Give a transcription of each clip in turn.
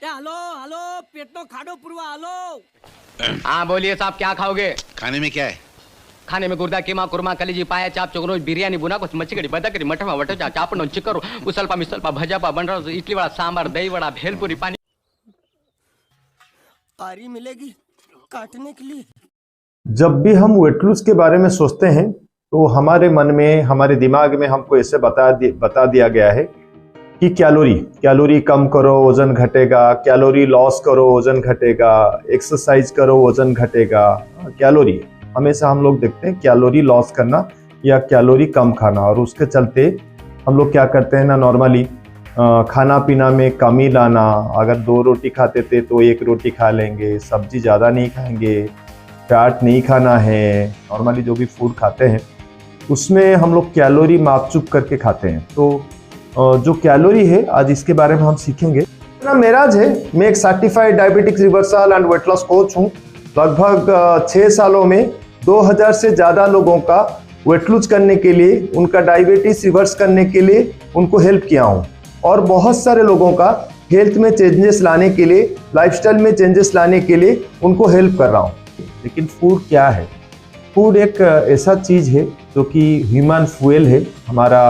Hello hello पेट तो खाड़ो पुरवा hello. हाँ बोलिए साहब, क्या खाओगे? खाने में क्या है? खाने में गुर्दा कीमा कुरमा कलीजी पाया चाप चोगरो बिरयानी बुना कुछ मच्छी कड़ी बदकरी मठमा वटचा चापनो चिकरो उसलपा मिसलपा भजापा बंडरा इडली वड़ा सांबर दही वड़ा भेलपुरी पानी। आरी मिलेगी काटने के लिए। जब भी हम वेट लूज के बारे में सोचते हैं तो हमारे मन में, हमारे दिमाग में हमको ऐसे बता दिया गया है कि कैलोरी कम करो वजन घटेगा, कैलोरी लॉस करो वजन घटेगा, एक्सरसाइज करो वजन घटेगा। कैलोरी हमेशा हम लोग देखते हैं कैलोरी लॉस करना या कैलोरी कम खाना, और उसके चलते हम लोग क्या करते हैं ना, नॉर्मली खाना पीना में कमी लाना। अगर 2 रोटी खाते थे तो 1 रोटी खा लेंगे, सब्जी ज़्यादा नहीं खाएंगे, फैट नहीं खाना है। नॉर्मली जो भी फूड खाते हैं उसमें हम लोग कैलोरी माप चुप करके खाते हैं। तो जो कैलोरी है आज इसके बारे में हम सीखेंगे। मेरा नाम मेराज है, मैं एक certified diabetics reversal and weight loss coach हूँ। लगभग 6 सालों में 2000 से ज़्यादा लोगों का वेट लूज करने के लिए, उनका डायबिटीज रिवर्स करने के लिए उनको हेल्प किया हूँ, और बहुत सारे लोगों का हेल्थ में चेंजेस लाने के लिए, लाइफस्टाइल में चेंजेस लाने के लिए उनको हेल्प कर रहा हूँ। लेकिन फूड क्या है? फूड एक ऐसा चीज़ है जो कि ह्यूमन फ्यूल है, हमारा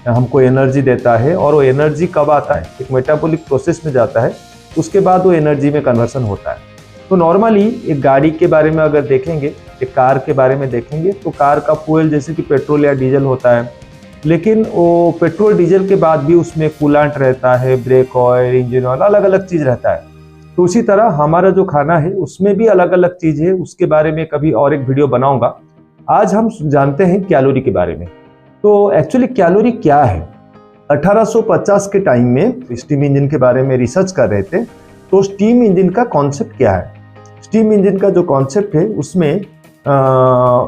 हमको एनर्जी देता है, और वो एनर्जी कब आता है? एक मेटाबॉलिक प्रोसेस में जाता है, उसके बाद वो एनर्जी में कन्वर्सन होता है। तो नॉर्मली एक गाड़ी के बारे में अगर देखेंगे, एक कार के बारे में देखेंगे, तो कार का फ्यूल जैसे कि पेट्रोल या डीजल होता है, लेकिन वो पेट्रोल डीजल के बाद भी उसमें कूलेंट रहता है, ब्रेक ऑयल, इंजन ऑयल, अलग अलग चीज़ रहता है। तो उसी तरह हमारा जो खाना है उसमें भी अलग अलग चीज़ है, उसके बारे में कभी और एक वीडियो बनाऊंगा। आज हम जानते हैं कैलोरी के बारे में। तो एक्चुअली कैलोरी क्या है? 1850 के टाइम में स्टीम इंजन के बारे में रिसर्च कर रहे थे। तो स्टीम इंजन का कॉन्सेप्ट क्या है? स्टीम इंजन का जो कॉन्सेप्ट है उसमें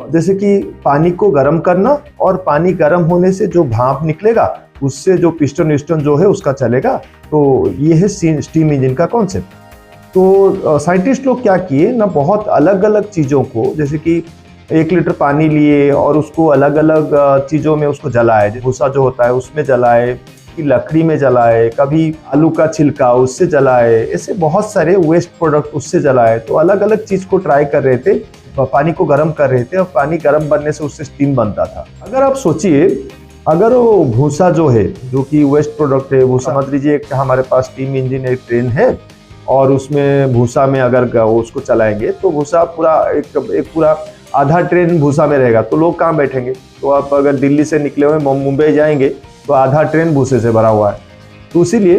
जैसे कि पानी को गर्म करना, और पानी गर्म होने से जो भाप निकलेगा उससे जो पिस्टन विस्टन जो है उसका चलेगा। तो ये है स्टीम इंजन का कॉन्सेप्ट। तो साइंटिस्ट लोग क्या किए ना, बहुत अलग अलग चीज़ों को, जैसे कि 1 लीटर पानी लिए और उसको अलग अलग चीज़ों में उसको जलाए, भूसा जो होता है उसमें जलाए, कि लकड़ी में जलाए, कभी आलू का छिलका उससे जलाए, ऐसे बहुत सारे वेस्ट प्रोडक्ट उससे जलाए। तो अलग अलग चीज़ को ट्राई कर रहे थे, पानी को गर्म कर रहे थे, और पानी गर्म बनने से उससे स्टीम बनता था। अगर आप सोचिए, अगर वो भूसा जो है, जो कि वेस्ट प्रोडक्ट है, भूसा समझ लीजिए कि हमारे पास स्टीम इंजन एक ट्रेन है, और उसमें भूसा में अगर उसको चलाएंगे तो भूसा पूरा एक पूरा आधा ट्रेन भूसा में रहेगा, तो लोग कहाँ बैठेंगे? तो आप अगर दिल्ली से निकले हुए मुंबई जाएंगे तो आधा ट्रेन भूसे से भरा हुआ है। तो इसीलिए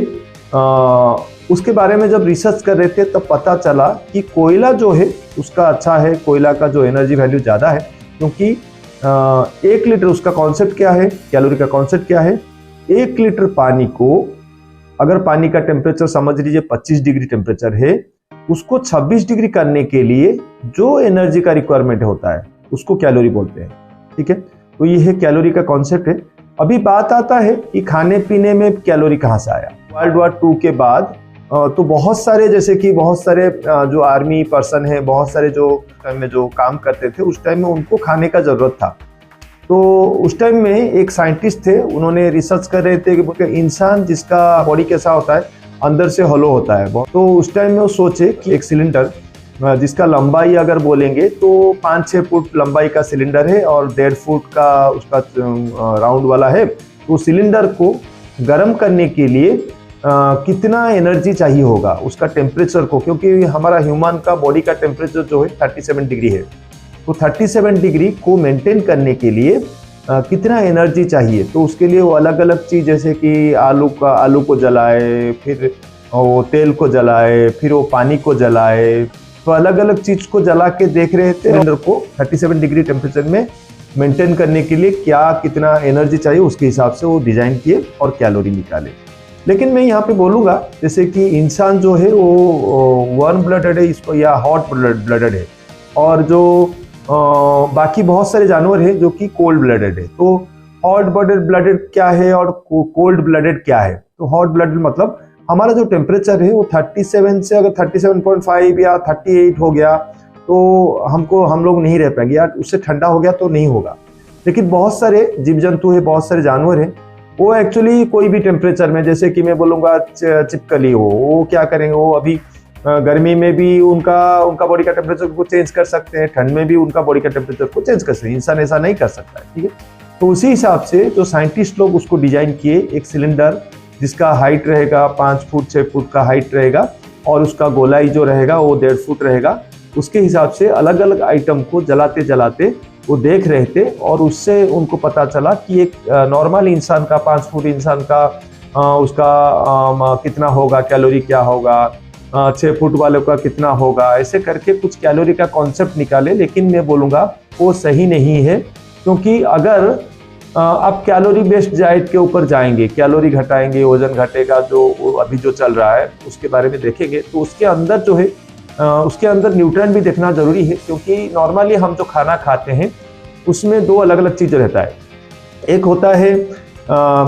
उसके बारे में जब रिसर्च कर रहे थे तब पता चला कि कोयला जो है उसका अच्छा है, कोयला का जो एनर्जी वैल्यू ज़्यादा है, क्योंकि 1 लीटर, उसका कॉन्सेप्ट क्या है, कैलोरी का कॉन्सेप्ट क्या है? 1 लीटर पानी को, अगर पानी का टेम्परेचर समझ लीजिए 25 डिग्री टेम्परेचर है, उसको 26 डिग्री करने के लिए जो एनर्जी का रिक्वायरमेंट होता है उसको कैलोरी बोलते हैं। ठीक है, तो ये है कैलोरी का कॉन्सेप्ट है। अभी बात आता है कि खाने पीने में कैलोरी कहाँ से आया। वर्ल्ड वॉर 2 के बाद तो बहुत सारे, जैसे कि बहुत सारे जो आर्मी पर्सन है, बहुत सारे जो टाइम में जो काम करते थे उस टाइम में उनको खाने का ज़रूरत था। तो उस टाइम में एक साइंटिस्ट थे, उन्होंने रिसर्च कर रहे थे कि इंसान जिसका बॉडी कैसा होता है, अंदर से होलो होता है। तो उस टाइम में वो सोचे कि एक सिलेंडर जिसका लंबाई अगर बोलेंगे तो 5-6 फुट लंबाई का सिलेंडर है और 1.5 फुट का उसका राउंड वाला है। तो सिलेंडर को गर्म करने के लिए कितना एनर्जी चाहिए होगा, उसका टेम्परेचर को, क्योंकि हमारा ह्यूमन का बॉडी का टेम्परेचर जो है 37 डिग्री है। तो 37 डिग्री को मेंटेन करने के लिए कितना एनर्जी चाहिए, तो उसके लिए वो अलग अलग चीज़, जैसे कि आलू को जलाए, फिर वो तेल को जलाए, फिर वो पानी को जलाए, तो अलग अलग चीज़ को जला के देख रहे थे सिलेंडर को 37 डिग्री टेम्परेचर में मेंटेन करने के लिए क्या कितना एनर्जी चाहिए, उसके हिसाब से वो डिज़ाइन किए और कैलोरी निकाले। लेकिन मैं यहाँ पे बोलूँगा, जैसे कि इंसान जो है वो वार्म ब्लडेड है इसको, या हॉट ब्लडेड है, और जो बाकी बहुत सारे जानवर हैं जो कि कोल्ड ब्लडेड है। तो हॉट ब्लडेड क्या है और कोल्ड ब्लडेड क्या है? तो हॉट ब्लडेड मतलब हमारा जो टेम्परेचर है वो 37 से अगर 37.5 या 38 हो गया तो हम लोग नहीं रह पाएंगे, या उससे ठंडा हो गया तो नहीं होगा। लेकिन बहुत सारे जीव जंतु है, बहुत सारे जानवर हैं वो एक्चुअली कोई भी टेम्परेचर में, जैसे कि मैं बोलूँगा चिपकली हो, वो क्या करेंगे, वो अभी गर्मी में भी उनका बॉडी का टेम्परेचर को चेंज कर सकते हैं, ठंड में भी उनका बॉडी का टेम्परेचर को चेंज कर सकते हैं। इंसान ऐसा नहीं कर सकता है, ठीक है। तो उसी हिसाब से जो साइंटिस्ट लोग उसको डिजाइन किए, एक सिलेंडर जिसका हाइट रहेगा 5 फुट 6 फुट का हाइट रहेगा और उसका गोलाई जो रहेगा वो 1.5 फुट रहेगा। उसके हिसाब से अलग अलग आइटम को जलाते जलाते वो देख रहे थे और उससे उनको पता चला कि एक नॉर्मल इंसान का 5 फुट इंसान का उसका कितना होगा, कैलोरी क्या होगा, 6 फुट वालों का कितना होगा, ऐसे करके कुछ कैलोरी का कॉन्सेप्ट निकाले। लेकिन मैं बोलूँगा वो सही नहीं है, क्योंकि अगर आप कैलोरी बेस्ड डाइट के ऊपर जाएंगे, कैलोरी घटाएंगे, वजन घटेगा, जो अभी जो चल रहा है उसके बारे में देखेंगे, तो उसके अंदर जो है उसके अंदर न्यूट्रिएंट भी देखना जरूरी है। क्योंकि नॉर्मली हम जो खाना खाते हैं उसमें 2 अलग अलग चीज़ें रहता है। एक होता है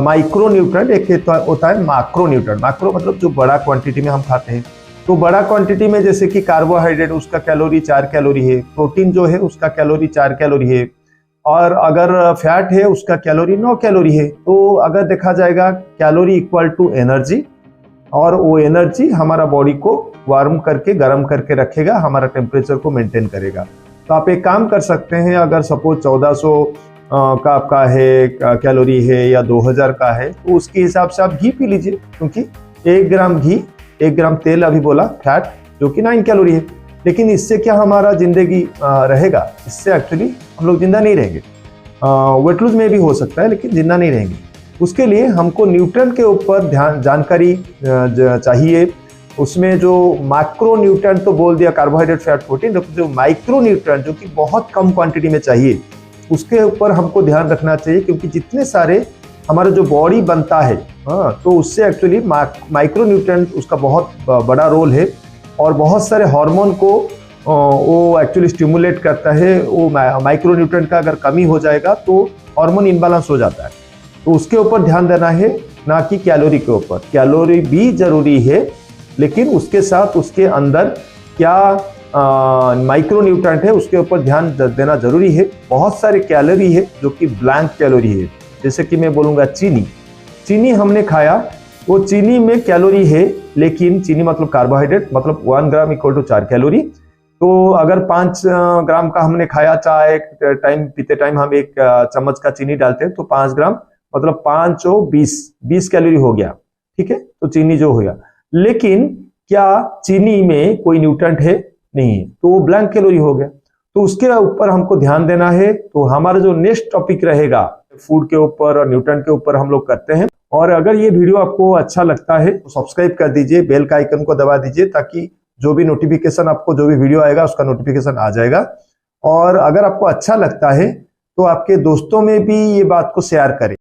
माइक्रो न्यूट्रिएंट, एक होता है माक्रो न्यूट्रिएंट। माक्रो मतलब जो बड़ा क्वांटिटी में हम खाते हैं। तो बड़ा क्वांटिटी में जैसे कि कार्बोहाइड्रेट, उसका कैलोरी 4 कैलोरी है, प्रोटीन जो है उसका कैलोरी 4 कैलोरी है, और अगर फैट है उसका कैलोरी 9 कैलोरी है। तो अगर देखा जाएगा कैलोरी इक्वल टू एनर्जी, और वो एनर्जी हमारा बॉडी को वार्म करके गर्म करके रखेगा, हमारा टेम्परेचर को मेंटेन करेगा। तो आप एक काम कर सकते हैं, अगर सपोज 1400 का आपका है कैलोरी है या 2000 का है, तो उसके हिसाब से आप घी पी लीजिए। क्योंकि 1 ग्राम घी 1 ग्राम तेल अभी बोला फैट, जो कि 9 कैलोरी है। लेकिन इससे क्या हमारा जिंदगी रहेगा? इससे एक्चुअली हम लोग जिंदा नहीं रहेंगे। वेट लूज में भी हो सकता है लेकिन जिंदा नहीं रहेंगे। उसके लिए हमको न्यूट्रिएंट के ऊपर जानकारी चाहिए। उसमें जो मैक्रो न्यूट्रिएंट तो बोल दिया, कार्बोहाइड्रेट फैट प्रोटीन, जो माइक्रो न्यूट्रिएंट जो कि बहुत कम क्वांटिटी में चाहिए, उसके ऊपर हमको ध्यान रखना चाहिए। क्योंकि जितने सारे हमारा जो बॉडी बनता है, तो उससे एक्चुअली माइक्रो न्यूट्रिएंट उसका बहुत बड़ा रोल है। और बहुत सारे हार्मोन को वो एक्चुअली स्टिमुलेट करता है। वो माइक्रो न्यूट्रिएंट का अगर कमी हो जाएगा तो हार्मोन इम्बैलेंस हो जाता है। तो उसके ऊपर ध्यान देना है, ना कि कैलोरी के ऊपर। कैलोरी भी जरूरी है, लेकिन उसके साथ उसके अंदर क्या माइक्रो न्यूट्रिएंट है उसके ऊपर ध्यान देना जरूरी है। बहुत सारे कैलोरी है जो कि ब्लैंक कैलोरी है। जैसे कि मैं बोलूँगा चीनी हमने खाया, वो चीनी में कैलोरी है, लेकिन चीनी मतलब कार्बोहाइड्रेट, मतलब 1 ग्राम इक्वल टू 4 कैलोरी। तो अगर 5 ग्राम का हमने खाया, चाय टाइम पीते टाइम हम 1 चम्मच का चीनी डालते हैं, तो 5 ग्राम मतलब 5 और 20 कैलोरी हो गया, ठीक है। तो चीनी जो हो गया, लेकिन क्या चीनी में कोई न्यूट्रिएंट है? नहीं है, तो वो ब्लैंक कैलोरी हो गया। तो उसके ऊपर हमको ध्यान देना है। तो हमारा जो नेक्स्ट टॉपिक रहेगा फूड के ऊपर और न्यूट्रिएंट के ऊपर हम लोग करते हैं। और अगर ये वीडियो आपको अच्छा लगता है तो सब्सक्राइब कर दीजिए, बेल का आइकन को दबा दीजिए, ताकि जो भी नोटिफिकेशन आपको जो भी वीडियो आएगा उसका नोटिफिकेशन आ जाएगा। और अगर आपको अच्छा लगता है तो आपके दोस्तों में भी ये बात को शेयर करें।